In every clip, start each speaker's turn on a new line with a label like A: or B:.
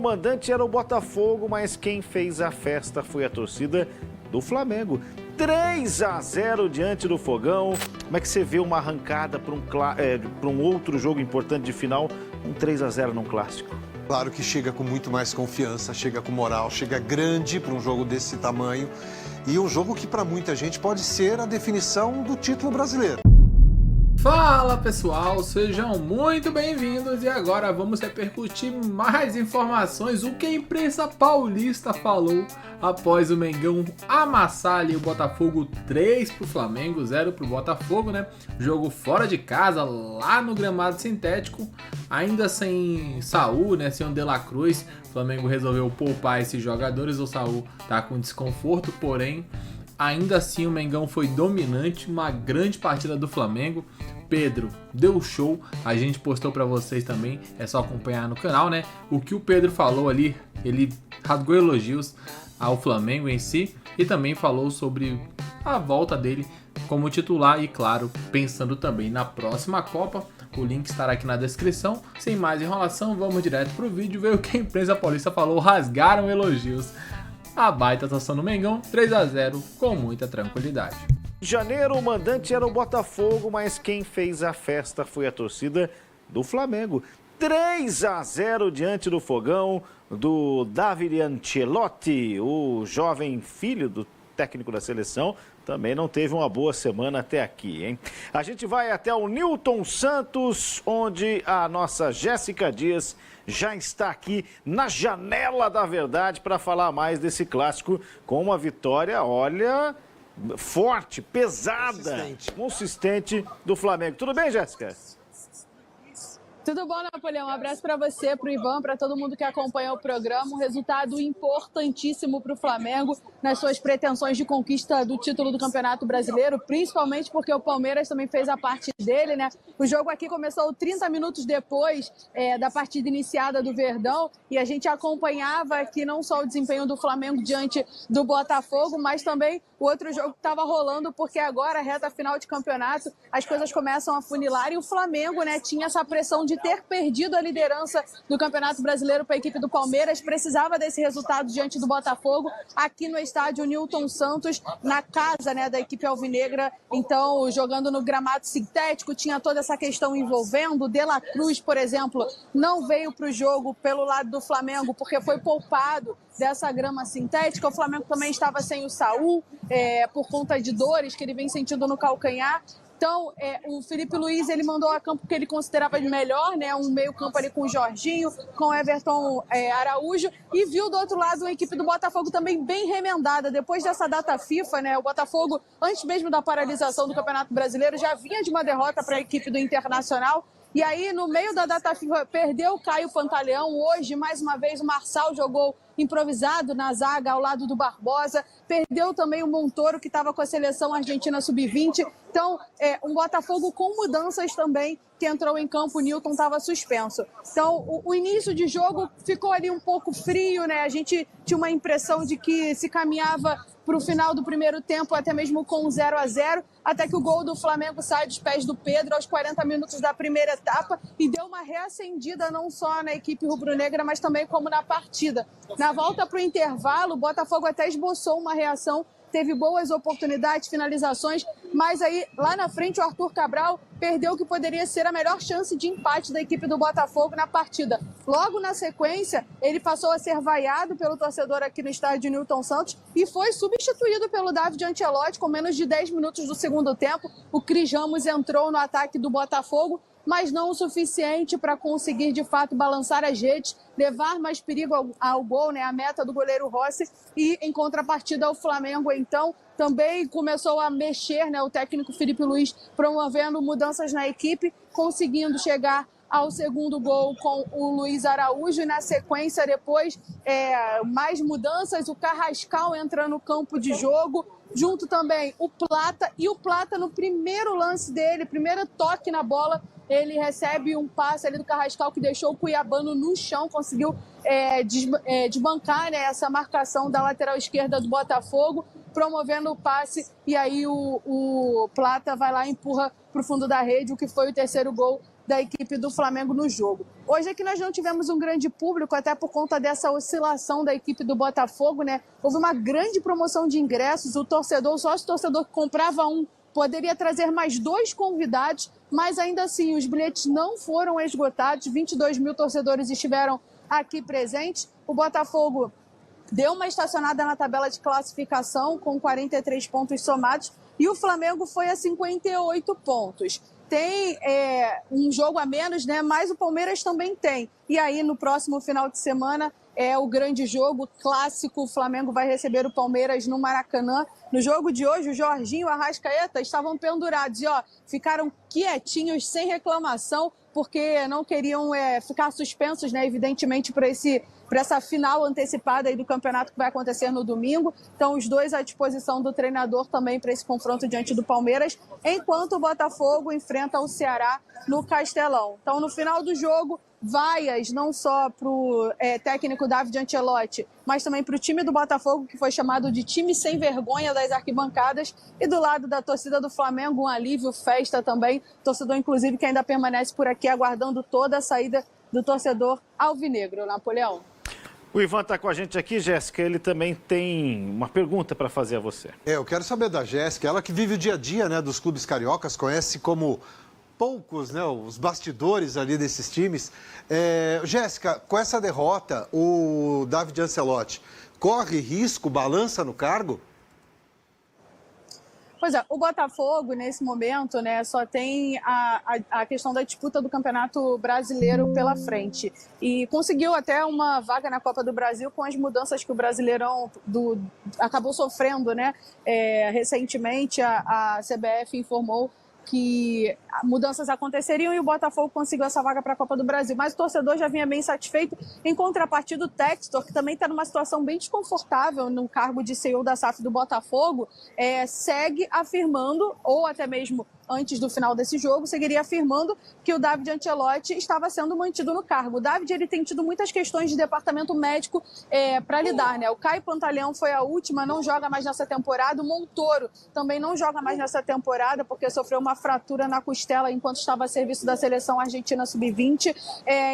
A: mandante era o Botafogo, mas quem fez a festa foi a torcida do Flamengo. 3-0 diante do Fogão. Como é que você vê uma arrancada para um outro jogo importante de final, um 3-0 num clássico?
B: Claro que chega com muito mais confiança, chega com moral, chega grande para um jogo desse tamanho. E um jogo que para muita gente pode ser a definição do título brasileiro.
C: Fala pessoal, sejam muito bem-vindos e agora vamos repercutir mais informações, o que a imprensa paulista falou após o Mengão amassar ali o Botafogo 3 pro Flamengo, 0 pro Botafogo, né? Jogo fora de casa, lá no gramado sintético, ainda sem Saul, né? Sem o De La Cruz, o Flamengo resolveu poupar esses jogadores, o Saul tá com desconforto, porém ainda assim o Mengão foi dominante, uma grande partida do Flamengo. Pedro deu show, a gente postou pra vocês também, é só acompanhar no canal, né? O que o Pedro falou ali, ele rasgou elogios ao Flamengo em si e também falou sobre a volta dele como titular e, claro, pensando também na próxima Copa. O link estará aqui na descrição. Sem mais enrolação, vamos direto pro vídeo ver o que a imprensa paulista falou, rasgaram elogios. A baita atuação no Mengão, 3-0 com muita tranquilidade.
A: Em janeiro, o mandante era o Botafogo, mas quem fez a festa foi a torcida do Flamengo. 3-0 diante do Fogão, do Davide Ancelotti, o jovem filho do técnico da seleção. Também não teve uma boa semana até aqui, hein? A gente vai até o Newton Santos, onde a nossa Jéssica Dias já está aqui na janela da verdade para falar mais desse clássico com uma vitória, olha, forte, pesada, consistente do Flamengo. Tudo bem, Jéssica?
D: Tudo bom, Napoleão? Um abraço para você, para o Ivan, para todo mundo que acompanha o programa. Um resultado importantíssimo para o Flamengo nas suas pretensões de conquista do título do Campeonato Brasileiro, principalmente porque o Palmeiras também fez a parte dele, né? O jogo aqui começou 30 minutos depois da partida iniciada do Verdão e a gente acompanhava aqui não só o desempenho do Flamengo diante do Botafogo, mas também o outro jogo que estava rolando, porque agora, reta final de campeonato, as coisas começam a funilar e o Flamengo, né, tinha essa pressão de ter perdido a liderança do Campeonato Brasileiro para a equipe do Palmeiras, precisava desse resultado diante do Botafogo, aqui no estádio Newton Santos, na casa, né, da equipe alvinegra, então jogando no gramado sintético, tinha toda essa questão envolvendo, o De La Cruz, por exemplo, não veio para o jogo pelo lado do Flamengo, porque foi poupado dessa grama sintética. O Flamengo também estava sem o Saul, por conta de dores que ele vem sentindo no calcanhar. Então, o Felipe Luiz, ele mandou a campo que ele considerava de melhor, né? Um meio campo ali com o Jorginho, com o Everton Araújo, e viu do outro lado a equipe do Botafogo também bem remendada. Depois dessa data FIFA, né? O Botafogo, antes mesmo da paralisação do Campeonato Brasileiro, já vinha de uma derrota para a equipe do Internacional. E aí, no meio da data FIFA, perdeu o Caio Pantaleão. Hoje, mais uma vez, o Marçal jogou improvisado na zaga ao lado do Barbosa. Perdeu também o Montoro, que estava com a seleção argentina sub-20. Então, um Botafogo com mudanças também, que entrou em campo, o Newton estava suspenso. Então, o início de jogo ficou ali um pouco frio, né? A gente tinha uma impressão de que se caminhava para o final do primeiro tempo, até mesmo com 0-0, até que o gol do Flamengo sai dos pés do Pedro aos 40 minutos da primeira etapa e deu uma reacendida não só na equipe rubro-negra, mas também como na partida. Na volta para o intervalo, o Botafogo até esboçou uma reação, teve boas oportunidades, finalizações, mas aí lá na frente o Arthur Cabral perdeu o que poderia ser a melhor chance de empate da equipe do Botafogo na partida. Logo na sequência, ele passou a ser vaiado pelo torcedor aqui no estádio Newton Santos e foi substituído pelo Davide Ancelotti com menos de 10 minutos do segundo tempo. O Cris Ramos entrou no ataque do Botafogo, mas não o suficiente para conseguir, de fato, balançar as redes, levar mais perigo ao gol, né, a meta do goleiro Rossi, e em contrapartida o Flamengo, então, também começou a mexer, né, o técnico Felipe Luiz promovendo mudanças na equipe, conseguindo chegar ao segundo gol com o Luiz Araújo e na sequência depois mais mudanças, o Carrascal entra no campo de jogo, junto também o Plata, e o Plata no primeiro lance dele, primeiro toque na bola, ele recebe um passe ali do Carrascal que deixou o Cuiabano no chão, conseguiu desbancar, né, essa marcação da lateral esquerda do Botafogo, promovendo o passe, e aí o Plata vai lá e empurra para o fundo da rede, o que foi o terceiro gol da equipe do Flamengo no jogo. Hoje aqui nós não tivemos um grande público, até por conta dessa oscilação da equipe do Botafogo, né? Houve uma grande promoção de ingressos, o sócio-torcedor que comprava um poderia trazer mais 2 convidados, mas ainda assim os bilhetes não foram esgotados, 22 mil torcedores estiveram aqui presentes. O Botafogo deu uma estacionada na tabela de classificação com 43 pontos somados e o Flamengo foi a 58 pontos. Tem um jogo a menos, né? Mas o Palmeiras também tem. E aí, no próximo final de semana, é o grande jogo clássico. O Flamengo vai receber o Palmeiras no Maracanã. No jogo de hoje, o Jorginho e o Arrascaeta estavam pendurados e ficaram quietinhos, sem reclamação, porque não queriam ficar suspensos, né? Evidentemente, para essa final antecipada aí do campeonato que vai acontecer no domingo. Então, os dois à disposição do treinador também para esse confronto diante do Palmeiras, enquanto o Botafogo enfrenta o Ceará no Castelão. Então, no final do jogo, vaias não só para o técnico David Ancelotti, mas também para o time do Botafogo, que foi chamado de time sem vergonha das arquibancadas, e do lado da torcida do Flamengo, um alívio, festa também, torcedor inclusive que ainda permanece por aqui aguardando toda a saída do torcedor alvinegro. Napoleão.
A: O Ivan está com a gente aqui, Jéssica, ele também tem uma pergunta para fazer a você.
B: Eu quero saber da Jéssica, ela que vive o dia a dia, né, dos clubes cariocas, conhece como poucos, né, os bastidores ali desses times. Jéssica, com essa derrota, o David Ancelotti corre risco, balança no cargo?
D: Pois é, o Botafogo, nesse momento, né, só tem a questão da disputa do Campeonato Brasileiro pela frente. E conseguiu até uma vaga na Copa do Brasil com as mudanças que o Brasileirão acabou sofrendo, né? Recentemente, a CBF informou que mudanças aconteceriam e o Botafogo conseguiu essa vaga para a Copa do Brasil. Mas o torcedor já vinha bem satisfeito. Em contrapartida, o Textor, que também está numa situação bem desconfortável no cargo de CEO da SAF do Botafogo, segue afirmando, ou até mesmo antes do final desse jogo, seguiria afirmando que o David Ancelotti estava sendo mantido no cargo. O David ele tem tido muitas questões de departamento médico para lidar, né? O Caio Pantaleão foi a última, não joga mais nessa temporada. O Montoro também não joga mais nessa temporada porque sofreu uma fratura na costela enquanto estava a serviço da seleção argentina sub-20.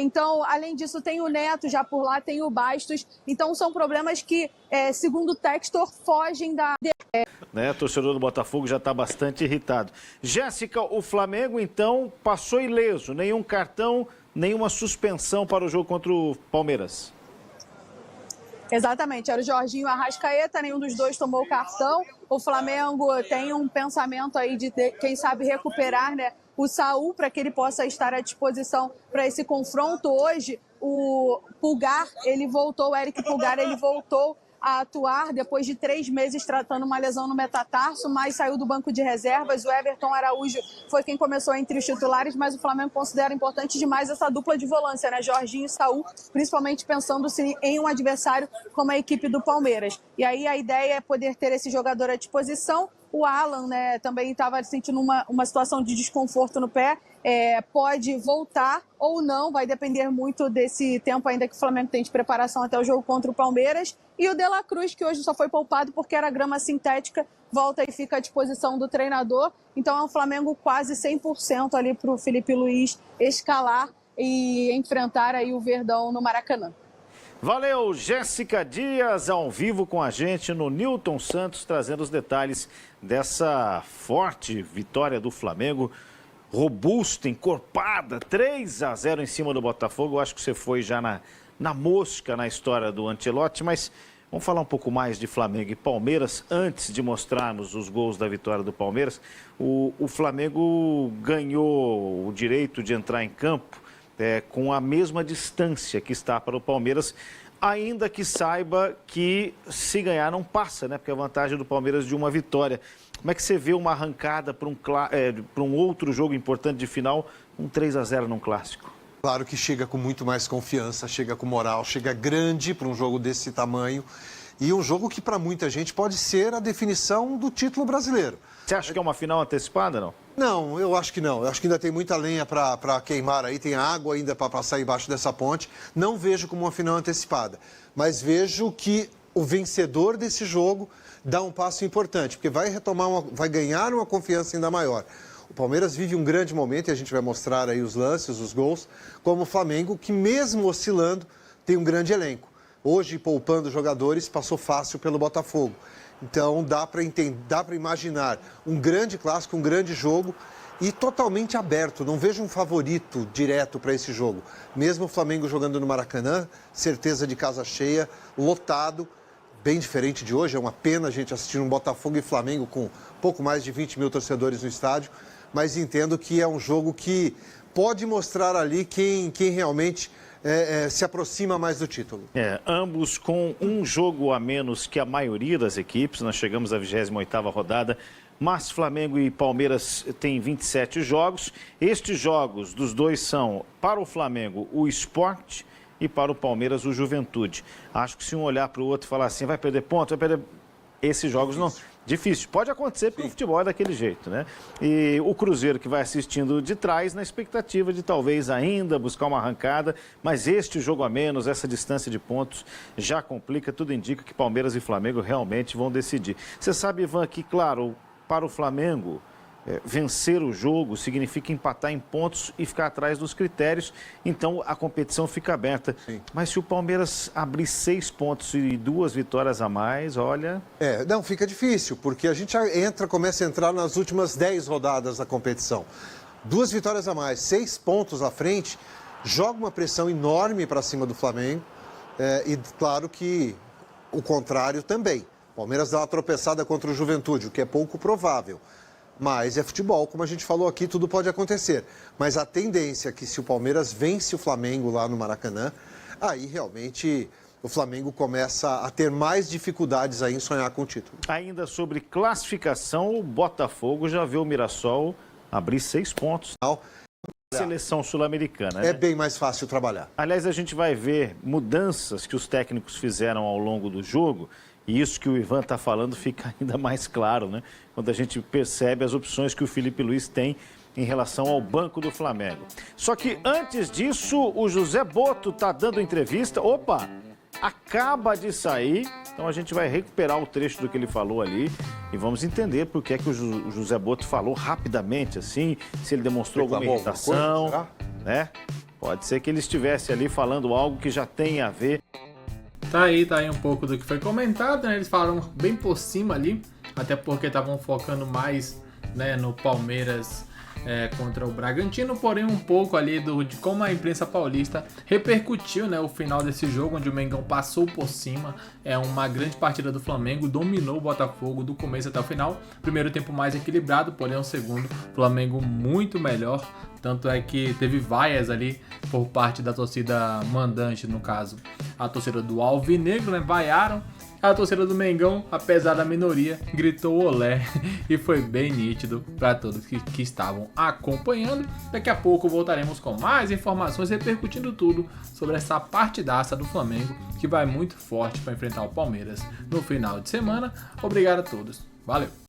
D: Então, além disso, tem o Neto já por lá, tem o Bastos. Então, são problemas que, segundo o Textor, fogem da...
A: O torcedor do Botafogo já está bastante irritado. Jéssica, o Flamengo, então, passou ileso. Nenhum cartão, nenhuma suspensão para o jogo contra o Palmeiras.
D: Exatamente, era o Jorginho e o Arrascaeta, nenhum dos dois tomou o cartão. O Flamengo tem um pensamento aí de quem sabe, recuperar, né, o Saul para que ele possa estar à disposição para esse confronto. Hoje, o Pulgar, ele voltou, o Eric Pulgar, ele voltou a atuar depois de 3 meses tratando uma lesão no metatarso, mas saiu do banco de reservas. O Everton Araújo foi quem começou entre os titulares, mas o Flamengo considera importante demais essa dupla de volância, né? Jorginho e Saul, principalmente pensando-se em um adversário como a equipe do Palmeiras. E aí a ideia é poder ter esse jogador à disposição. O Alan, né, também estava sentindo uma situação de desconforto no pé, pode voltar ou não, vai depender muito desse tempo ainda que o Flamengo tem de preparação até o jogo contra o Palmeiras. E o De La Cruz, que hoje só foi poupado porque era grama sintética, volta e fica à disposição do treinador. Então é um Flamengo quase 100% ali para o Felipe Luiz escalar e enfrentar aí o Verdão no Maracanã.
A: Valeu, Jéssica Dias, ao vivo com a gente no Newton Santos, trazendo os detalhes dessa forte vitória do Flamengo, robusta, encorpada, 3-0 em cima do Botafogo. Eu acho que você foi já na mosca na história do Ancelotti, mas vamos falar um pouco mais de Flamengo e Palmeiras. Antes de mostrarmos os gols da vitória do Palmeiras, o Flamengo ganhou o direito de entrar em campo com a mesma distância que está para o Palmeiras, ainda que saiba que se ganhar não passa, né? Porque a vantagem do Palmeiras de uma vitória. Como é que você vê uma arrancada para um outro jogo importante de final, um 3-0 num clássico?
B: Claro que chega com muito mais confiança, chega com moral, chega grande para um jogo desse tamanho e um jogo que para muita gente pode ser a definição do título brasileiro.
A: Você acha que é uma final antecipada, não?
B: Não, eu acho que não. Eu acho que ainda tem muita lenha para queimar aí, tem água ainda para passar embaixo dessa ponte. Não vejo como uma final antecipada, mas vejo que o vencedor desse jogo dá um passo importante, porque vai ganhar uma confiança ainda maior. O Palmeiras vive um grande momento e a gente vai mostrar aí os lances, os gols, como o Flamengo, que mesmo oscilando, tem um grande elenco. Hoje, poupando jogadores, passou fácil pelo Botafogo. Então, dá para imaginar um grande clássico, um grande jogo e totalmente aberto. Não vejo um favorito direto para esse jogo. Mesmo o Flamengo jogando no Maracanã, certeza de casa cheia, lotado, bem diferente de hoje. É uma pena a gente assistir um Botafogo e Flamengo com pouco mais de 20 mil torcedores no estádio, mas entendo que é um jogo que pode mostrar ali quem realmente se aproxima mais do título.
A: Ambos com um jogo a menos que a maioria das equipes. Nós chegamos à 28ª rodada, mas Flamengo e Palmeiras têm 27 jogos. Estes jogos dos dois são, para o Flamengo, o Sport e para o Palmeiras, o Juventude. Acho que se um olhar para o outro e falar assim, vai perder ponto, vai perder... Esses jogos não... Difícil. Pode acontecer porque o futebol é daquele jeito, né? E o Cruzeiro que vai assistindo de trás na expectativa de talvez ainda buscar uma arrancada, mas este jogo a menos, essa distância de pontos já complica, tudo indica que Palmeiras e Flamengo realmente vão decidir. Você sabe, Ivan, que claro, para o Flamengo, vencer o jogo significa empatar em pontos e ficar atrás dos critérios, então a competição fica aberta. Sim. Mas se o Palmeiras abrir 6 pontos e 2 vitórias a mais, olha...
B: Não, fica difícil, porque a gente começa a entrar nas últimas 10 rodadas da competição. 2 vitórias a mais, 6 pontos à frente, joga uma pressão enorme para cima do Flamengo e claro que o contrário também. O Palmeiras dá uma tropeçada contra o Juventude, o que é pouco provável. Mas é futebol, como a gente falou aqui, tudo pode acontecer. Mas a tendência é que se o Palmeiras vence o Flamengo lá no Maracanã, aí realmente o Flamengo começa a ter mais dificuldades aí em sonhar com o título.
A: Ainda sobre classificação, o Botafogo já vê o Mirassol abrir 6 pontos. Seleção sul-americana, né?
B: É bem mais fácil trabalhar.
A: Aliás, a gente vai ver mudanças que os técnicos fizeram ao longo do jogo. E isso que o Ivan está falando fica ainda mais claro, né? Quando a gente percebe as opções que o Felipe Luiz tem em relação ao banco do Flamengo. Só que antes disso, o José Botto está dando entrevista. Opa! Acaba de sair. Então a gente vai recuperar o trecho do que ele falou ali e vamos entender por que é que o José Botto falou rapidamente assim, se ele demonstrou alguma irritação, né? Pode ser que ele estivesse ali falando algo que já tem a ver.
C: Tá aí um pouco do que foi comentado, né? Eles falaram bem por cima ali, até porque estavam focando mais, né, no Palmeiras contra o Bragantino, porém um pouco ali de como a imprensa paulista repercutiu, né, o final desse jogo, onde o Mengão passou por cima. É uma grande partida do Flamengo, dominou o Botafogo do começo até o final. Primeiro tempo mais equilibrado, porém o segundo, Flamengo muito melhor. Tanto é que teve vaias ali por parte da torcida mandante, no caso, a torcida do Alvinegro, né? Vaiaram. A torcida do Mengão, apesar da minoria, gritou olé e foi bem nítido para todos que estavam acompanhando. Daqui a pouco voltaremos com mais informações repercutindo tudo sobre essa partidaça do Flamengo que vai muito forte para enfrentar o Palmeiras no final de semana. Obrigado a todos. Valeu!